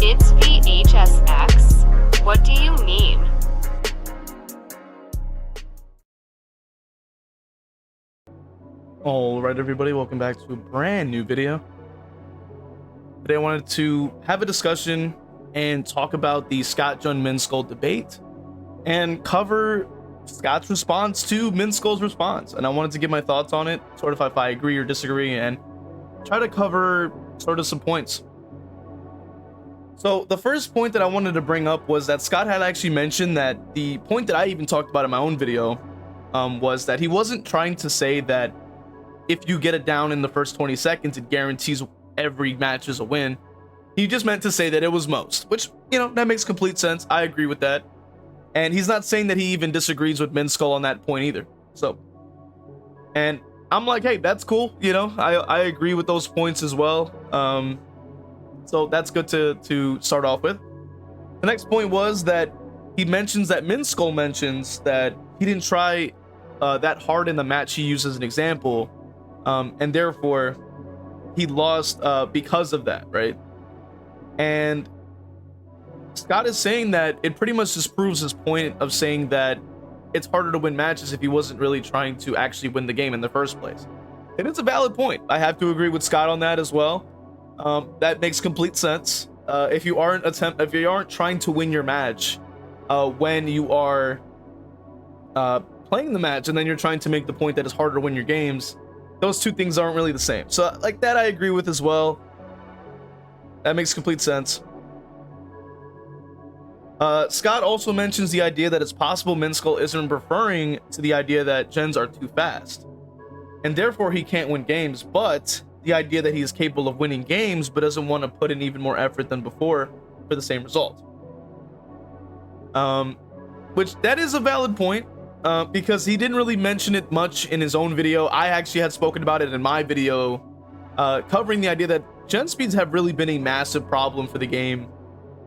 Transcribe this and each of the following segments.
It's v.h.s.x. What do you mean? Alright everybody, welcome back to a brand new video. Today I wanted to have a discussion and talk about the ScottJund MintSkull debate and cover Scott's response to MintSkull's response. And I wanted to give my thoughts on it, sort of if I agree or disagree, and try to cover sort of some points. So the first point that I wanted to bring up was that Scott had actually mentioned that the point that I even talked about in my own video was that he wasn't trying to say that if you get it down in the first 20 seconds, it guarantees every match is a win. He just meant to say that it was most, which, you know, that makes complete sense. I agree with that. And he's not saying that he even disagrees with MintSkull on that point either. So, and I'm like, hey, that's cool. You know, I agree with those points as well. So that's good to start off with. The next point was that he mentions that MintSkull mentions that he didn't try that hard in the match he used as an example. And therefore he lost because of that, right? And Scott is saying that it pretty much just proves his point of saying that it's harder to win matches if he wasn't really trying to actually win the game in the first place. And it's a valid point. I have to agree with Scott on that as well. That makes complete sense. If you aren't trying to win your match when you are playing the match, and then you're trying to make the point that it's harder to win your games, those two things aren't really the same. So like that I agree with as well. That makes complete sense. Scott also mentions the idea that it's possible MintSkull isn't referring to the idea that gens are too fast and therefore he can't win games, but the idea that he is capable of winning games but doesn't want to put in even more effort than before for the same result. Which that is a valid point. Because he didn't really mention it much in his own video. I actually had spoken about it in my video, covering the idea that gen speeds have really been a massive problem for the game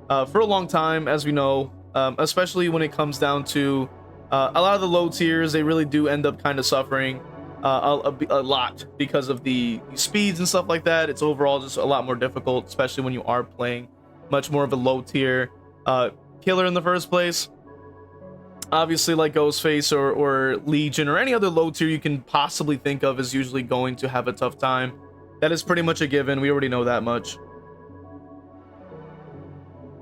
for a long time, as we know, especially when it comes down to a lot of the low tiers. They really do end up kind of suffering a lot because of the speeds and stuff like that. It's overall just a lot more difficult, especially when you are playing much more of a low tier killer in the first place. Obviously, like Ghostface or Legion or any other low tier you can possibly think of is usually going to have a tough time. That is pretty much a given. We already know that much.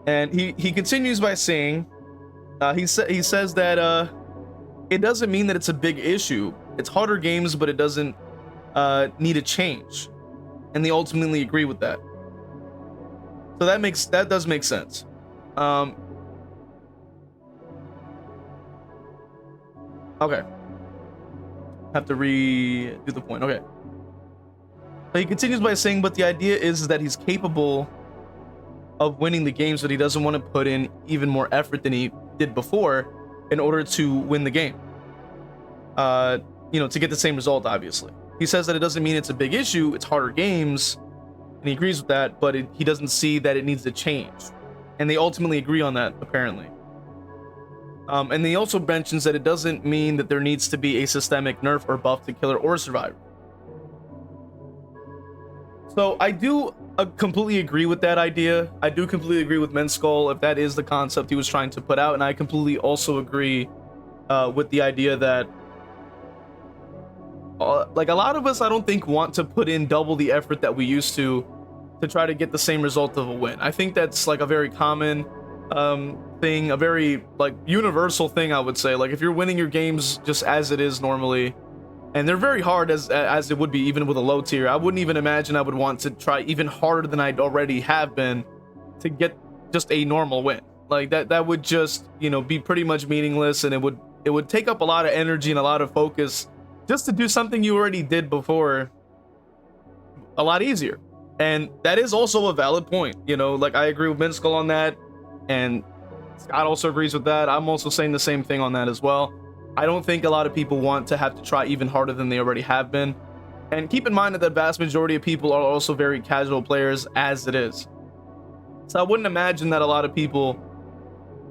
And he continues by saying, he says that it doesn't mean that it's a big issue. It's harder games, but it doesn't need a change. And they ultimately agree with that. So that does make sense. Okay. Have to redo the point. Okay. So he continues by saying, but the idea is that he's capable of winning the games, but he doesn't want to put in even more effort than he did before in order to win the game. You know, to get the same result, obviously. He says that it doesn't mean it's a big issue. It's harder games. And he agrees with that, but he doesn't see that it needs to change. And they ultimately agree on that, apparently. And he also mentions that it doesn't mean that there needs to be a systemic nerf or buff to killer or survivor. So I do completely agree with that idea. I do completely agree with MintSkull if that is the concept he was trying to put out. And I completely also agree with the idea that like a lot of us, I don't think, want to put in double the effort that we used to try to get the same result of a win. I think that's like a very common thing, a very like universal thing, I would say. Like if you're winning your games just as it is normally, and they're very hard as it would be even with a low tier, I wouldn't even imagine I would want to try even harder than I'd already have been to get just a normal win. Like that would just, you know, be pretty much meaningless, and it would take up a lot of energy and a lot of focus just to do something you already did before a lot easier. And that is also a valid point, you know. Like I agree with MintSkull on that, and Scott also agrees with that. I'm also saying the same thing on that as well. I don't think a lot of people want to have to try even harder than they already have been. And keep in mind that the vast majority of people are also very casual players as it is. So I wouldn't imagine that a lot of people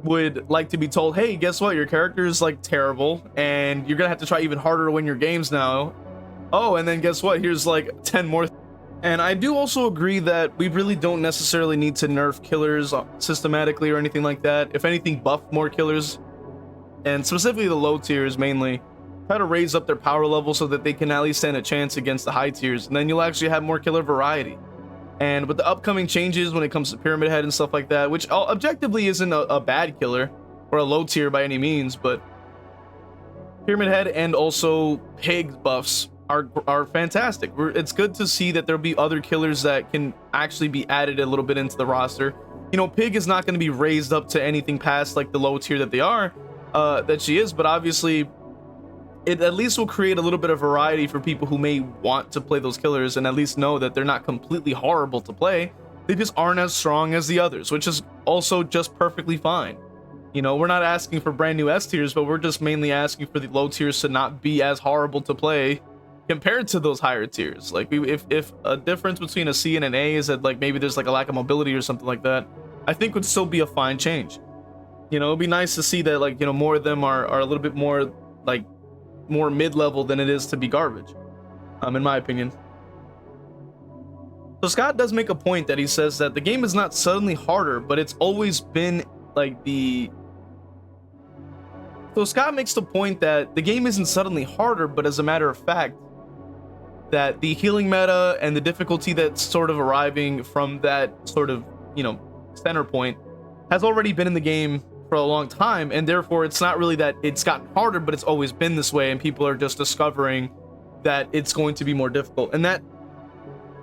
would like to be told, hey, guess what? Your character is like terrible and you're gonna have to try even harder to win your games now. Oh, and then guess what? Here's like 10 more And I do also agree that we really don't necessarily need to nerf killers systematically or anything like that. If anything, buff more killers, and specifically the low tiers mainly. Try to raise up their power level so that they can at least stand a chance against the high tiers, and then you'll actually have more killer variety. And with the upcoming changes when it comes to Pyramid Head and stuff like that, which objectively isn't a bad killer or a low tier by any means, but Pyramid Head and also Pig buffs are fantastic. It's good to see that there'll be other killers that can actually be added a little bit into the roster. You know, Pig is not going to be raised up to anything past like the low tier that they are, that she is, but obviously it at least will create a little bit of variety for people who may want to play those killers and at least know that they're not completely horrible to play. They just aren't as strong as the others, which is also just perfectly fine. You know, we're not asking for brand new S tiers, but we're just mainly asking for the low tiers to not be as horrible to play compared to those higher tiers. Like, if a difference between a C and an A is that like maybe there's like a lack of mobility or something like that, I think would still be a fine change. You know, it'd be nice to see that, like, you know, more of them are a little bit more like more mid-level than it is to be garbage, in my opinion. So Scott does make a point that he says that the game is not suddenly harder, but it's always been like the... So Scott makes the point that the game isn't suddenly harder, but as a matter of fact, that the healing meta and the difficulty that's sort of arriving from that sort of, you know, center point has already been in the game for a long time, and therefore it's not really that it's gotten harder, but it's always been this way, and people are just discovering that it's going to be more difficult, and that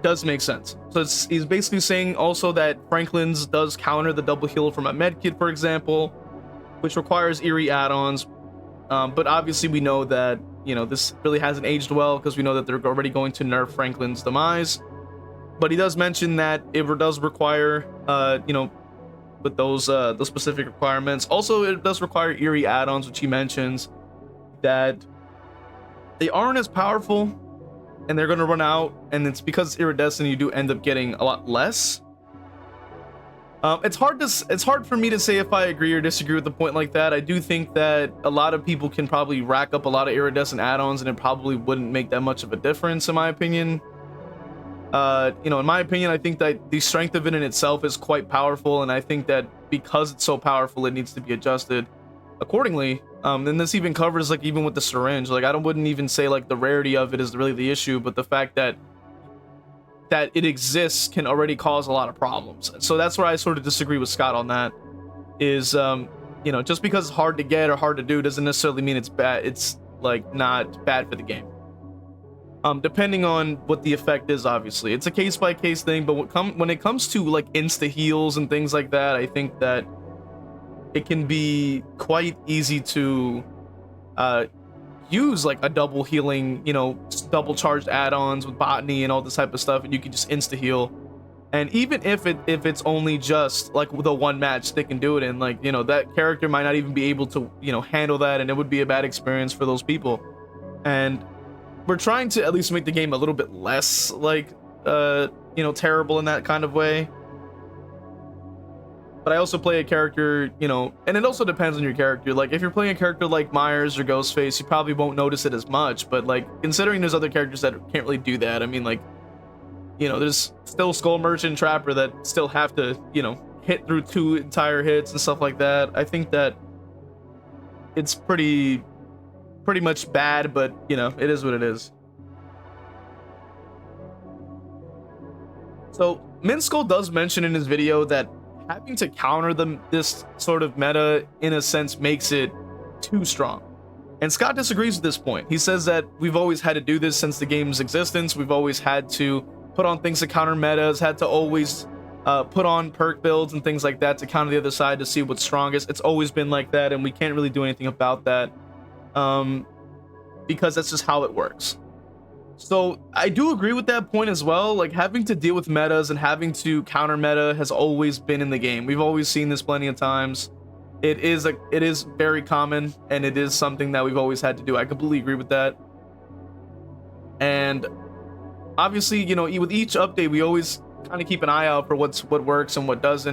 does make sense. So he's basically saying also that Franklin's does counter the double heal from a medkit, for example, which requires eerie add-ons, but obviously we know that, you know, this really hasn't aged well because we know that they're already going to nerf Franklin's demise. But he does mention that it does require, you know, with those specific requirements. Also, it does require eerie add-ons, which he mentions that they aren't as powerful and they're going to run out, and it's because it's iridescent, you do end up getting a lot less. It's hard for me to say if I agree or disagree with the point like that. I do think that a lot of people can probably rack up a lot of iridescent add-ons and it probably wouldn't make that much of a difference, in my opinion. You know, in my opinion, I think that the strength of it in itself is quite powerful, and I think that because it's so powerful, it needs to be adjusted accordingly. And this even covers, like, even with the syringe, like, I wouldn't even say like the rarity of it is really the issue, but the fact that it exists can already cause a lot of problems. So that's where I sort of disagree with Scott on that. Is you know, just because it's hard to get or hard to do doesn't necessarily mean it's bad. It's like not bad for the game. Depending on what the effect is, obviously it's a case-by-case thing, but when it comes to like insta heals and things like that, I think that it can be quite easy to use like a double healing, you know, double charged add-ons with botany and all this type of stuff, and you can just insta heal. And even if it's only just like the one match they can do it in, like, you know, that character might not even be able to, you know, handle that, and it would be a bad experience for those people. And we're trying to at least make the game a little bit less like you know, terrible in that kind of way. But I also play a character, you know, and it also depends on your character. Like, if you're playing a character like Myers or Ghostface, you probably won't notice it as much, but like, considering there's other characters that can't really do that, I mean, like, you know, there's still Skull Merchant, Trapper that still have to, you know, hit through 2 entire hits and stuff like that. I think that it's pretty much bad, but, you know, it is what it is. So MintSkull does mention in his video that having to counter this sort of meta, in a sense, makes it too strong. And Scott disagrees with this point. He says that we've always had to do this since the game's existence. We've always had to put on things to counter metas, had to always put on perk builds and things like that to counter the other side to see what's strongest. It's always been like that, and we can't really do anything about that. Because that's just how it works. So I do agree with that point as well. Like, having to deal with metas and having to counter meta has always been in the game. We've always seen this plenty of times. It is very common, and it is something that we've always had to do. I completely agree with that. And obviously, you know, with each update, we always kind of keep an eye out for what works and what doesn't.